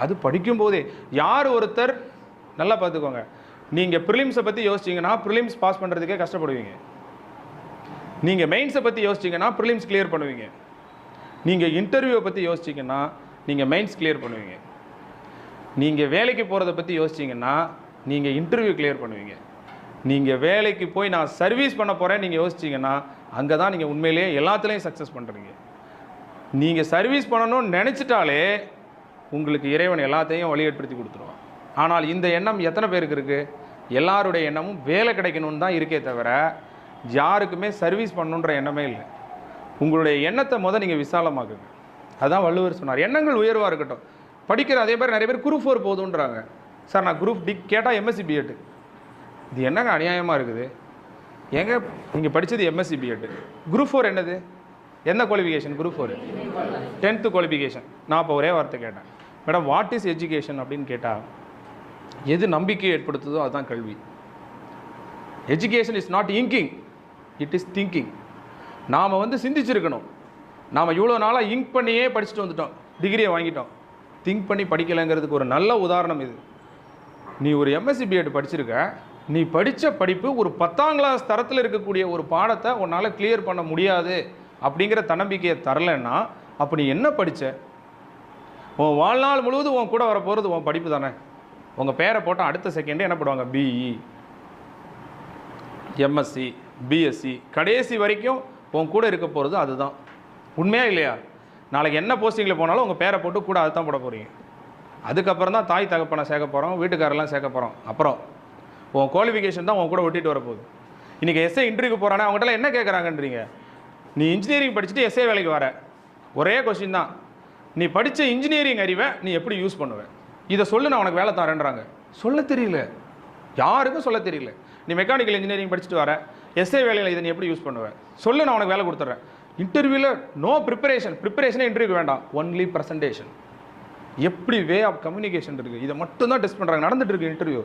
அது படிக்கும்போதே யார் ஒருத்தர் நல்லா பார்த்துக்கோங்க, நீங்கள் ப்ரிலிம்ஸை பற்றி யோசிச்சிங்கன்னா ப்ரிலிம்ஸ் பாஸ் பண்ணுறதுக்கே கஷ்டப்படுவீங்க. நீங்கள் மெயின்ஸை பற்றி யோசிச்சிங்கன்னா ப்ரிலிம்ஸ் கிளியர் பண்ணுவீங்க. நீங்கள் இன்டர்வியூவை பற்றி யோசிச்சிங்கன்னா நீங்கள் மெயின்ஸ் கிளியர் பண்ணுவீங்க. நீங்கள் வேலைக்கு போகிறத பற்றி யோசிச்சிங்கன்னா நீங்கள் இன்டர்வியூ கிளியர் பண்ணுவீங்க. நீங்கள் வேலைக்கு போய் நான் சர்வீஸ் பண்ண போகிறேன் நீங்கள் யோசிச்சிங்கன்னா அங்கே தான் நீங்கள் உண்மையிலேயே எல்லாத்துலேயும் சக்ஸஸ் பண்ணுறீங்க. நீங்கள் சர்வீஸ் பண்ணணும்னு நினச்சிட்டாலே உங்களுக்கு இறைவன் எல்லாத்தையும் வழியேற்படுத்தி கொடுத்துருவான். ஆனால் இந்த எண்ணம் எத்தனை பேருக்கு இருக்குது? எல்லாருடைய எண்ணமும் வேலை கிடைக்கணும்னு தான் இருக்கே தவிர யாருக்குமே சர்வீஸ் பண்ணணுன்ற எண்ணமே இல்லை. உங்களுடைய எண்ணத்தை நீங்கள் விசாலமாக்குங்க. அதுதான் வள்ளுவர் சொன்னார், எண்ணங்கள் உயர்வாக இருக்கட்டும். படிக்கிற அதே மாதிரி நிறைய பேர் குரூப் 4 போதுன்றாங்க. சார் நான் குரூப் டி கேட்டால் எம்எஸ்சி பிஎட். இது என்னங்க அநியாயமாக இருக்குது? ஏங்க நீங்கள் படித்தது எம்எஸ்சி பிஎட், குரூப் 4 என்னது? என்ன குவாலிஃபிகேஷன்? Group 4 10th qualification. நான் இப்போ ஒரே வார்த்தை கேட்டேன், மேடம் வாட் இஸ் எஜுகேஷன் அப்படின்னு கேட்டால் எது நம்பிக்கை ஏற்படுத்துதோ அதுதான் கல்வி. Education is not inking, it is thinking. நாம் சிந்திச்சிருக்கணும். நாம் இவ்வளோ நாளாக இங்க் பண்ணியே படிச்சுட்டு வந்துட்டோம், டிகிரியை வாங்கிட்டோம். திங்க் பண்ணி படிக்கலைங்கிறதுக்கு ஒரு நல்ல உதாரணம் இது. நீ ஒரு எம்எஸ்சி பிஎட் படிச்சிருக்க, நீ படித்த படிப்பு ஒரு 10ஆம் கிளாஸ் தரத்தில் இருக்கக்கூடிய ஒரு பாடத்தை உன்னால் கிளியர் பண்ண முடியாது அப்படிங்கிற தன்னம்பிக்கையை தரலைன்னா அப்போ நீ என்ன படித்த? உன் வாழ்நாள் முழுவதும் உன் கூட வர போகிறது உன் படிப்பு தானே. உங்கள் பேரை போட்டால் அடுத்த செகண்டே என்ன பண்ணுவாங்க? பிஇ, எம்எஸ்சி, பிஎஸ்சி, கடைசி வரைக்கும் உன் கூட இருக்க போகிறது அதுதான். உண்மையா இல்லையா? நாளைக்கு என்ன போஸ்டிங்கில் போனாலும் உங்கள் பேரை போட்டு கூட அதுதான் போட போகிறீங்க. அதுக்கப்புறம் தான் தாய் தகப்பனை சேர்க்க போகிறோம், வீட்டுக்காரெல்லாம் சேர்க்க போகிறோம். அப்புறம் உன் குவாலிஃபிகேஷன் தான் உன் கூட ஒட்டிட்டு வரப்போகுது. இன்றைக்கி எஸ்ஏ இன்டர்வியூக்கு போகிறானே அவங்ககிட்ட என்ன கேட்குறாங்கன்றீங்க? நீ இன்ஜினியரிங் படிச்சுட்டு எஸ்ஏ வேலைக்கு வர, ஒரே கொஸ்டின் தான், நீ படித்த இன்ஜினியரிங் அறிவை நீ எப்படி யூஸ் பண்ணுவேன்? இதை சொல்லு, நான் உனக்கு வேலை தரேன்றாங்க. சொல்ல தெரியல, யாருக்கும் சொல்ல தெரியல. நீ மெக்கானிக்கல் இன்ஜினியரிங் படிச்சுட்டு வர, எஸ்ஏ வேலையில் இதை நீ எப்படி யூஸ் பண்ணுவேன்? சொல்லு, நான் உனக்கு வேலை கொடுத்துட்றேன். இன்டர்வியூவில் நோ ப்ரிப்பரேஷனே இன்டர்வியூக்கு வேண்டாம், ஒன்லி ப்ரெசன்டேஷன். எப்படி வே ஆஃப் கம்யூனிகேஷன் இருக்குது, இதை மட்டும் தான் டெஸ்ட் பண்ணுறாங்க. நடந்துட்டு இருக்கு இன்டர்வியூ.